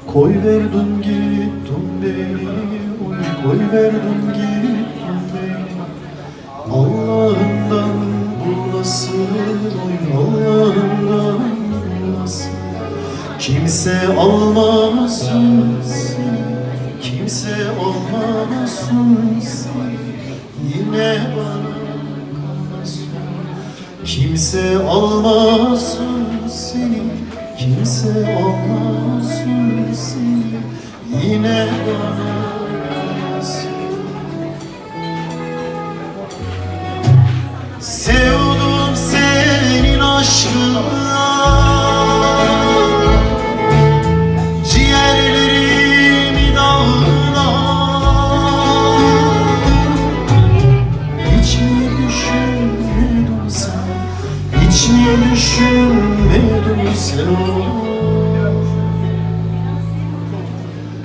Koyverdin gittin beni, oy koyverdin gittin beni. Allah'ından bulasın, oy Allah'ından bulasın. Kimse almasın seni, kimse almasın seni, yine bana kalmasın. Kimse almasın seni, kimse almasın seni, yine bana kalmasın. Sevdim senin aşkına, ciğerlerimi dağına. Hiç mi düşünmedin sen, hiç mi düşünmedin sen o?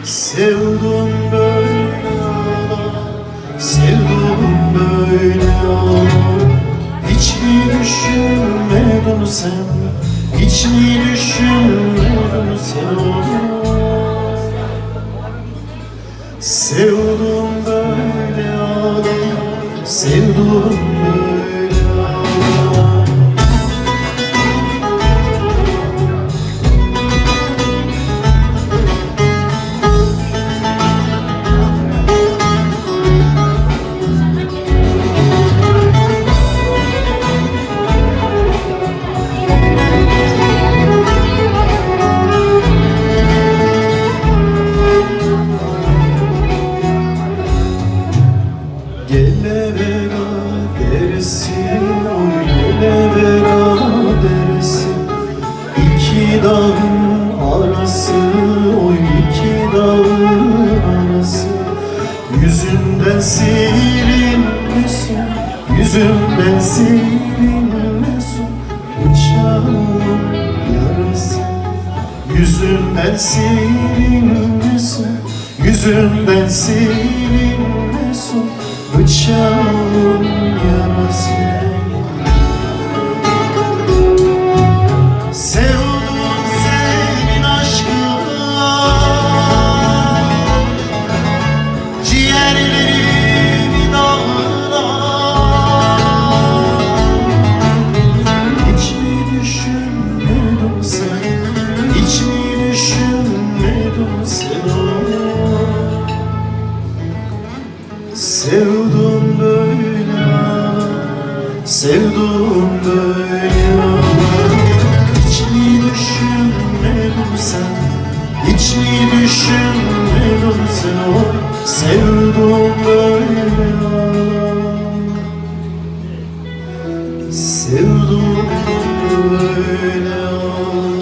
Sevdim böyle ağlar, sevdim böyle ağlar. Hiç mi düşünmedin sen, hiç mi düşünmedin sen o? Sevdim böyle ağlar, sevdim böyle ağlar. Gelevera deresi, oy gelevera deresi. İki dağın arası, oy iki dağın arası. Yüzünden silinmesin, yüzünden silinmesin bıçağın yarası. Yüzünden silinmesin, yüzünden silinmesin bıçağın yarası. Sevdim senin aşkına, ciğerlerimi dağına. Hiç mi düşünmedin sen, hiç mi düşünmedin sen o? Sevdim böyle ağlar, sevdim böyle ağlar. Hiç mi düşünmedin sen, hiç mi düşünmedin sen o? Sevdim böyle ağlar, sevdim böyle ağlar.